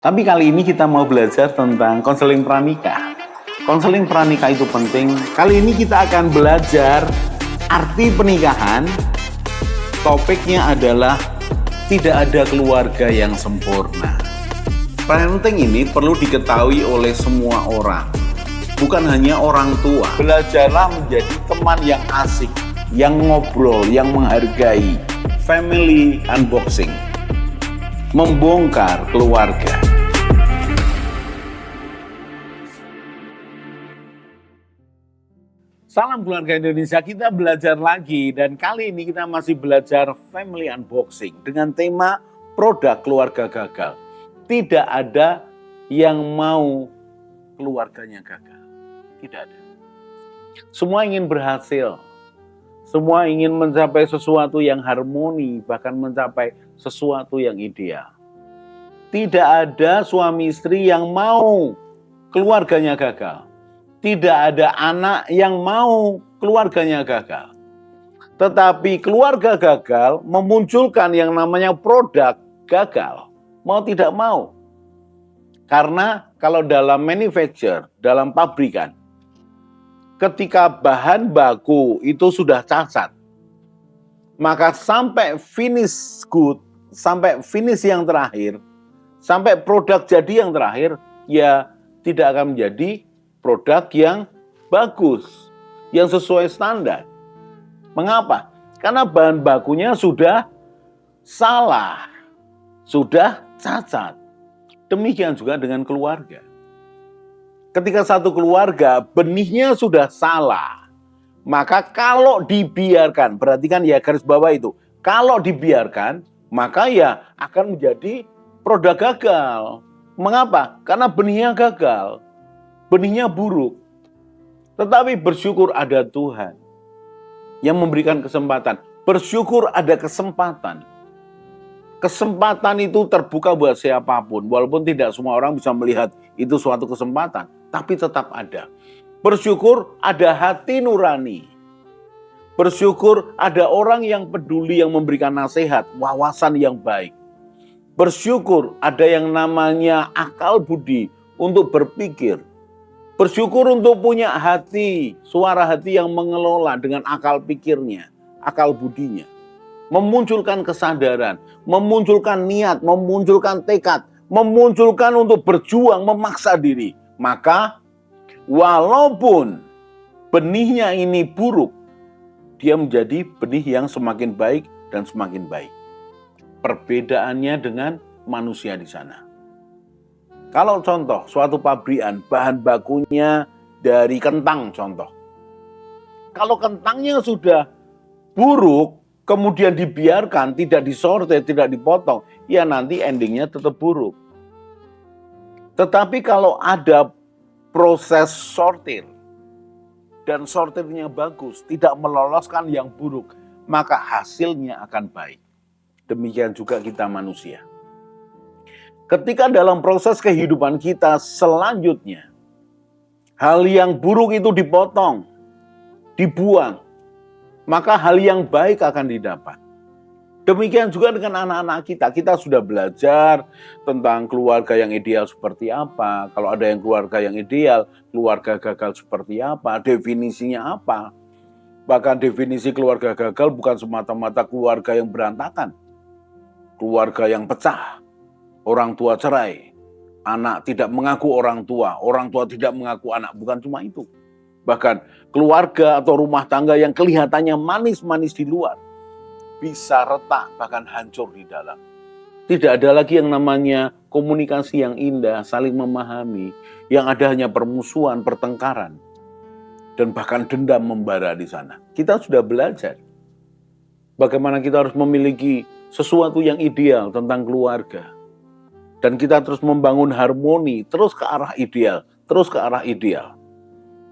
Tapi kali ini kita mau belajar tentang konseling pranikah. Konseling pranikah itu penting. Kali ini kita akan belajar arti pernikahan. Topiknya adalah tidak ada keluarga yang sempurna. Parenting ini perlu diketahui oleh semua orang, bukan hanya orang tua. Belajarlah menjadi teman yang asik, yang ngobrol, yang menghargai. Family unboxing, membongkar keluarga. Salam keluarga Indonesia, kita belajar lagi dan kali ini kita masih belajar family unboxing dengan tema produk keluarga gagal. Tidak ada yang mau keluarganya gagal, tidak ada. Semua ingin berhasil, semua ingin mencapai sesuatu yang harmoni, bahkan mencapai sesuatu yang ideal. Tidak ada suami istri yang mau keluarganya gagal. Tidak ada anak yang mau keluarganya gagal. Tetapi keluarga gagal memunculkan yang namanya produk gagal. Mau tidak mau. Karena kalau dalam manufacture, dalam pabrikan, ketika bahan baku itu sudah cacat, maka sampai finish good, sampai finish yang terakhir, sampai produk jadi yang terakhir, ya tidak akan menjadi produk yang bagus, yang sesuai standar. Mengapa? Karena bahan bakunya sudah salah, sudah cacat. Demikian juga dengan keluarga. Ketika satu keluarga benihnya sudah salah, maka kalau dibiarkan, perhatikan ya garis bawah itu, kalau dibiarkan, maka ya akan menjadi produk gagal. Mengapa? Karena benihnya gagal. Benihnya buruk. Tetapi bersyukur ada Tuhan yang memberikan kesempatan. Bersyukur ada kesempatan. Kesempatan itu terbuka buat siapapun. Walaupun tidak semua orang bisa melihat itu suatu kesempatan. Tapi tetap ada. Bersyukur ada hati nurani. Bersyukur ada orang yang peduli yang memberikan nasihat, wawasan yang baik. Bersyukur ada yang namanya akal budi untuk berpikir. Bersyukur untuk punya hati, suara hati yang mengelola dengan akal pikirnya, akal budinya. Memunculkan kesadaran, memunculkan niat, memunculkan tekad, memunculkan untuk berjuang, memaksa diri. Maka walaupun benihnya ini buruk, dia menjadi benih yang semakin baik dan semakin baik. Perbedaannya dengan manusia di sana. Kalau contoh, suatu pabrikan, bahan bakunya dari kentang contoh. Kalau kentangnya sudah buruk, kemudian dibiarkan, tidak disortir, tidak dipotong, ya nanti endingnya tetap buruk. Tetapi kalau ada proses sortir, dan sortirnya bagus, tidak meloloskan yang buruk, maka hasilnya akan baik. Demikian juga kita manusia. Ketika dalam proses kehidupan kita selanjutnya, hal yang buruk itu dipotong, dibuang, maka hal yang baik akan didapat. Demikian juga dengan anak-anak kita. Kita sudah belajar tentang keluarga yang ideal seperti apa. Kalau ada yang keluarga yang ideal, keluarga gagal seperti apa, definisinya apa. Bahkan definisi keluarga gagal bukan semata-mata keluarga yang berantakan. Keluarga yang pecah. Orang tua cerai, anak tidak mengaku orang tua tidak mengaku anak, bukan cuma itu. Bahkan keluarga atau rumah tangga yang kelihatannya manis-manis di luar, bisa retak, bahkan hancur di dalam. Tidak ada lagi yang namanya komunikasi yang indah, saling memahami, yang ada hanya permusuhan, pertengkaran, dan bahkan dendam membara di sana. Kita sudah belajar bagaimana kita harus memiliki sesuatu yang ideal tentang keluarga. Dan kita terus membangun harmoni, terus ke arah ideal, terus ke arah ideal.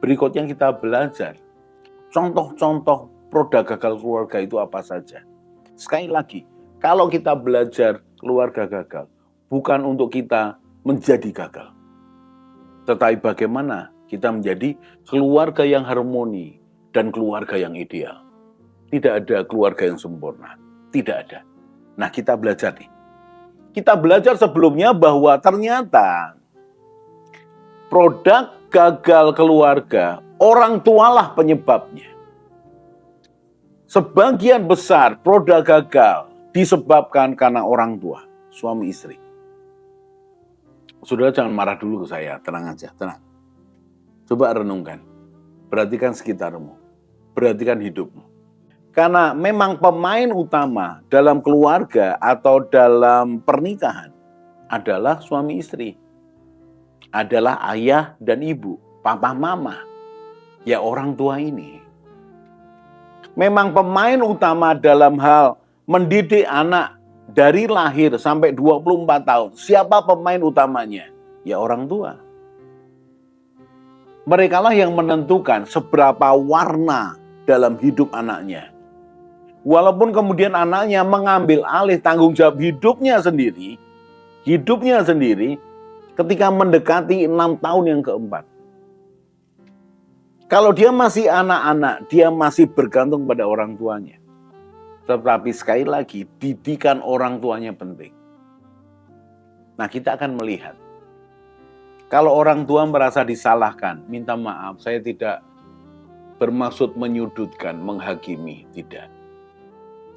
Berikutnya kita belajar contoh-contoh produk gagal keluarga itu apa saja. Sekali lagi, kalau kita belajar keluarga gagal, bukan untuk kita menjadi gagal. Tetapi bagaimana kita menjadi keluarga yang harmoni dan keluarga yang ideal. Tidak ada keluarga yang sempurna, tidak ada. Nah kita belajar nih. Kita belajar sebelumnya bahwa ternyata produk gagal keluarga, orang tualah penyebabnya. Sebagian besar produk gagal disebabkan karena orang tua, suami istri. Saudara jangan marah dulu ke saya, tenang aja, tenang. Coba renungkan, perhatikan sekitarmu, perhatikan hidupmu. Karena memang pemain utama dalam keluarga atau dalam pernikahan adalah suami istri. Adalah ayah dan ibu, papa mama. Ya orang tua ini. Memang pemain utama dalam hal mendidik anak dari lahir sampai 24 tahun. Siapa pemain utamanya? Ya orang tua. Merekalah yang menentukan seberapa warna dalam hidup anaknya. Walaupun kemudian anaknya mengambil alih tanggung jawab hidupnya sendiri ketika mendekati 6 tahun yang keempat. Kalau dia masih anak-anak, dia masih bergantung pada orang tuanya. Tetapi sekali lagi, didikan orang tuanya penting. Nah, kita akan melihat. Kalau orang tua merasa disalahkan, minta maaf, saya tidak bermaksud menyudutkan, menghakimi, tidak.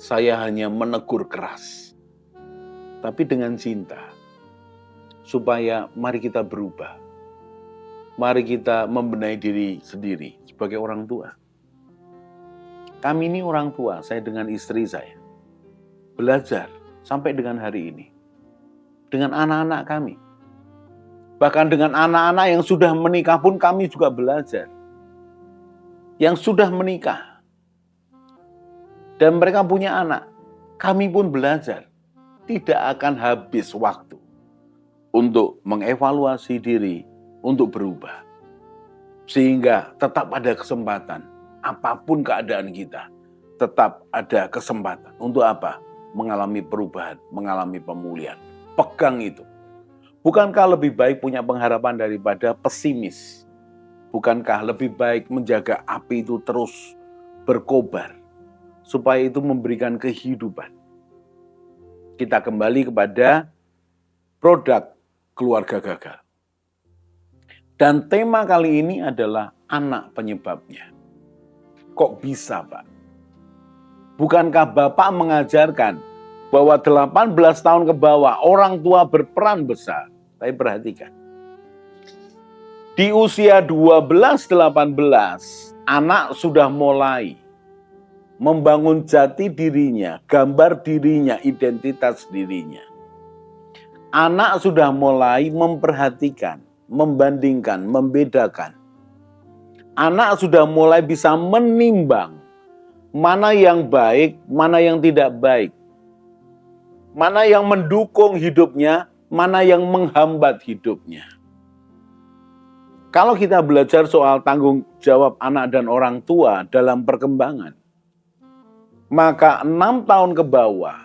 Saya hanya menegur keras. Tapi dengan cinta. Supaya mari kita berubah. Mari kita membenahi diri sendiri sebagai orang tua. Kami ini orang tua, saya dengan istri saya. Belajar sampai dengan hari ini. Dengan anak-anak kami. Bahkan dengan anak-anak yang sudah menikah pun kami juga belajar. Yang sudah menikah. Dan mereka punya anak. Kami pun belajar. Tidak akan habis waktu. Untuk mengevaluasi diri. Untuk berubah. Sehingga tetap ada kesempatan. Apapun keadaan kita. Tetap ada kesempatan. Untuk apa? Mengalami perubahan. Mengalami pemulihan. Pegang itu. Bukankah lebih baik punya pengharapan daripada pesimis? Bukankah lebih baik menjaga api itu terus berkobar? Supaya itu memberikan kehidupan. Kita kembali kepada produk keluarga gagal. Dan tema kali ini adalah anak penyebabnya. Kok bisa, Pak? Bukankah Bapak mengajarkan bahwa 18 tahun ke bawah orang tua berperan besar? Tapi perhatikan. Di usia 12-18, anak sudah mulai membangun jati dirinya, gambar dirinya, identitas dirinya. Anak sudah mulai memperhatikan, membandingkan, membedakan. Anak sudah mulai bisa menimbang mana yang baik, mana yang tidak baik. Mana yang mendukung hidupnya, mana yang menghambat hidupnya. Kalau kita belajar soal tanggung jawab anak dan orang tua dalam perkembangan, maka 6 tahun ke bawah,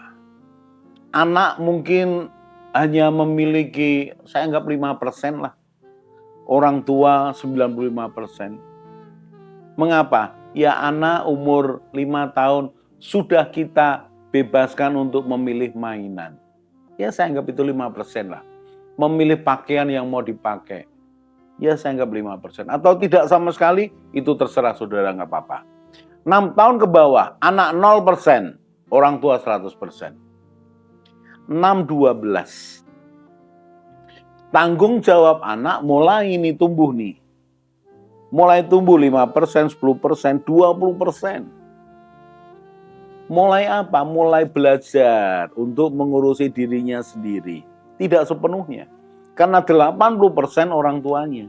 anak mungkin hanya memiliki, saya anggap 5% lah. Orang tua 95%. Mengapa? Ya anak umur 5 tahun sudah kita bebaskan untuk memilih mainan. Ya saya anggap itu 5% lah. Memilih pakaian yang mau dipakai. Ya saya anggap 5%. Atau tidak sama sekali, itu terserah saudara, nggak apa-apa. 6 tahun ke bawah, anak 0%, orang tua 100%. 6-12. Tanggung jawab anak mulai ini tumbuh nih. Mulai tumbuh 5%, 10%, 20%. Mulai apa? Mulai belajar untuk mengurusi dirinya sendiri. Tidak sepenuhnya. Karena 80% orang tuanya.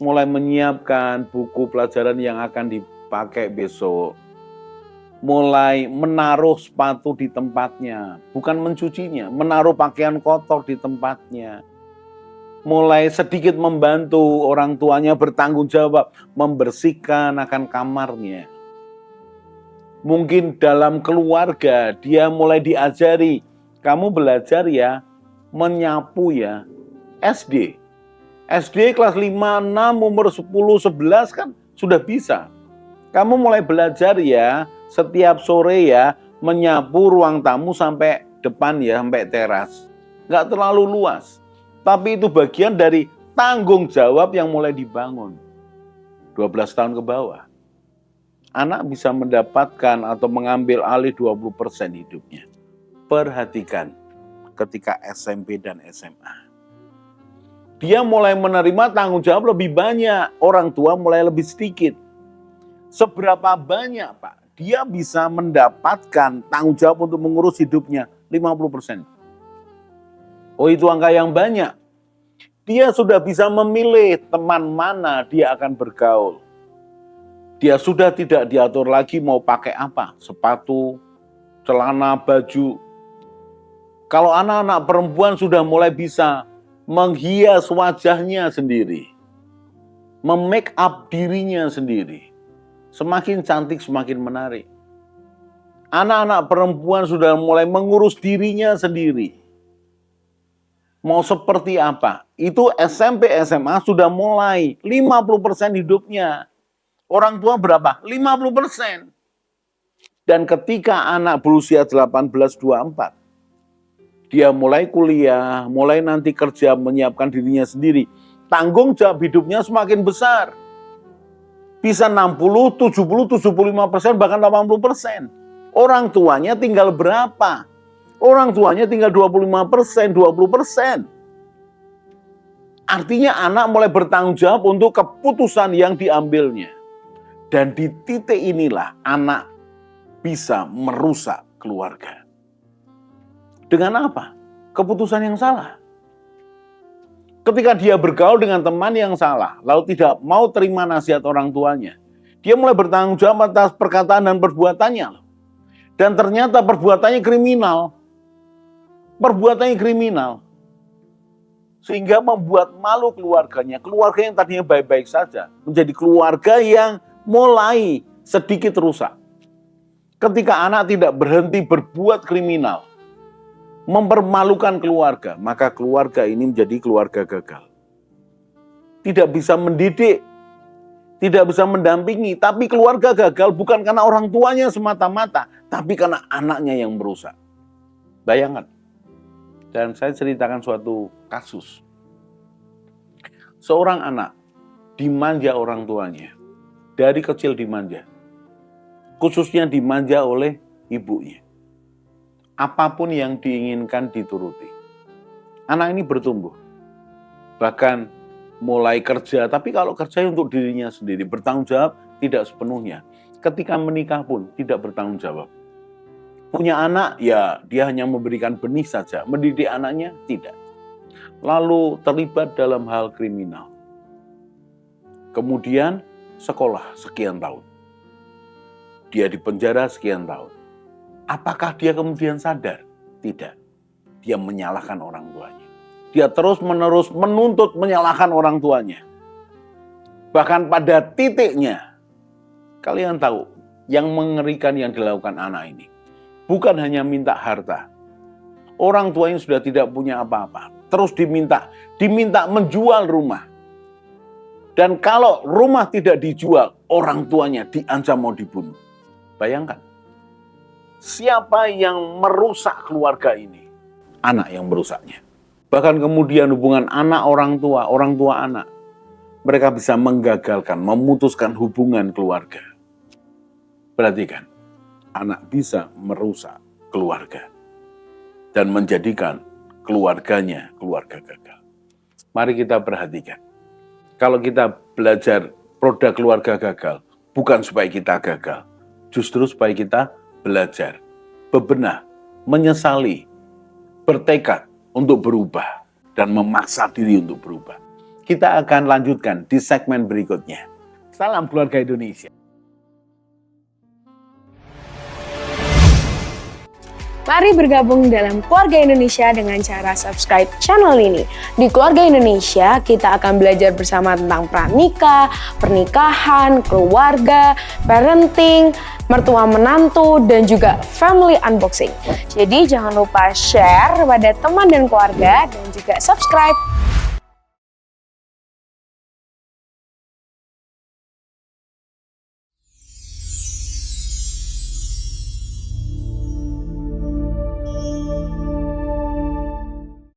Mulai menyiapkan buku pelajaran yang akan dipakai besok. Mulai menaruh sepatu di tempatnya. Bukan mencucinya. Menaruh pakaian kotor di tempatnya. Mulai sedikit membantu orang tuanya bertanggung jawab. Membersihkan akan kamarnya. Mungkin dalam keluarga dia mulai diajari. Kamu belajar ya. Menyapu ya. SD. SD kelas 5, 6, umur 10, 11 kan sudah bisa. Kamu mulai belajar ya, setiap sore ya, menyapu ruang tamu sampai depan ya sampai teras. Nggak terlalu luas. Tapi itu bagian dari tanggung jawab yang mulai dibangun. 12 tahun ke bawah. Anak bisa mendapatkan atau mengambil alih 20% hidupnya. Perhatikan ketika SMP dan SMA. Dia mulai menerima tanggung jawab lebih banyak. Orang tua mulai lebih sedikit. Seberapa banyak Pak? Dia bisa mendapatkan tanggung jawab untuk mengurus hidupnya 50%. Oh itu angka yang banyak. Dia sudah bisa memilih teman mana dia akan bergaul. Dia sudah tidak diatur lagi mau pakai apa. Sepatu, celana, baju. Kalau anak-anak perempuan sudah mulai bisa menghias wajahnya sendiri. Memake up dirinya sendiri. Semakin cantik, semakin menarik. Anak-anak perempuan sudah mulai mengurus dirinya sendiri. Mau seperti apa? Itu SMP, SMA sudah mulai 50% hidupnya. Orang tua berapa? 50%. Dan ketika anak berusia 18-24, dia mulai kuliah, mulai nanti kerja, menyiapkan dirinya sendiri. Tanggung jawab hidupnya semakin besar. Bisa 60, 70, 75%, bahkan 80%. Orang tuanya tinggal berapa? Orang tuanya tinggal 25%, 20%. Artinya anak mulai bertanggung jawab untuk keputusan yang diambilnya. Dan di titik inilah anak bisa merusak keluarga. Dengan apa? Keputusan yang salah. Ketika dia bergaul dengan teman yang salah, lalu tidak mau terima nasihat orang tuanya, dia mulai bertanggung jawab atas perkataan dan perbuatannya. Dan ternyata perbuatannya kriminal. Perbuatannya kriminal. Sehingga membuat malu keluarganya. Keluarga yang tadinya baik-baik saja, menjadi keluarga yang mulai sedikit rusak. Ketika anak tidak berhenti berbuat kriminal, mempermalukan keluarga, maka keluarga ini menjadi keluarga gagal. Tidak bisa mendidik, tidak bisa mendampingi, tapi keluarga gagal bukan karena orang tuanya semata-mata, tapi karena anaknya yang merusak. Bayangkan, dan saya ceritakan suatu kasus. Seorang anak dimanja orang tuanya, dari kecil dimanja, khususnya dimanja oleh ibunya. Apapun yang diinginkan dituruti. Anak ini bertumbuh. Bahkan mulai kerja, tapi kalau kerja untuk dirinya sendiri, bertanggung jawab tidak sepenuhnya. Ketika menikah pun tidak bertanggung jawab. Punya anak, ya dia hanya memberikan benih saja. Mendidik anaknya, tidak. Lalu terlibat dalam hal kriminal. Kemudian sekolah sekian tahun. Dia dipenjara sekian tahun. Apakah dia kemudian sadar? Tidak. Dia menyalahkan orang tuanya. Dia terus-menerus menuntut menyalahkan orang tuanya. Bahkan pada titiknya, kalian tahu, yang mengerikan yang dilakukan anak ini. Bukan hanya minta harta. Orang tuanya sudah tidak punya apa-apa. Terus diminta menjual rumah. Dan kalau rumah tidak dijual, orang tuanya diancam mau dibunuh. Bayangkan. Siapa yang merusak keluarga ini? Anak yang merusaknya. Bahkan kemudian hubungan anak orang tua anak. Mereka bisa menggagalkan, memutuskan hubungan keluarga. Perhatikan, anak bisa merusak keluarga. Dan menjadikan keluarganya keluarga gagal. Mari kita perhatikan. Kalau kita belajar produk keluarga gagal, bukan supaya kita gagal. Justru supaya kita belajar, bebenah, menyesali, bertekad untuk berubah, dan memaksa diri untuk berubah. Kita akan lanjutkan di segmen berikutnya. Salam keluarga Indonesia. Mari bergabung dalam Keluarga Indonesia dengan cara subscribe channel ini. Di Keluarga Indonesia, kita akan belajar bersama tentang pranikah, pernikahan, keluarga, parenting, mertua menantu, dan juga family unboxing. Jadi jangan lupa share kepada teman dan keluarga dan juga subscribe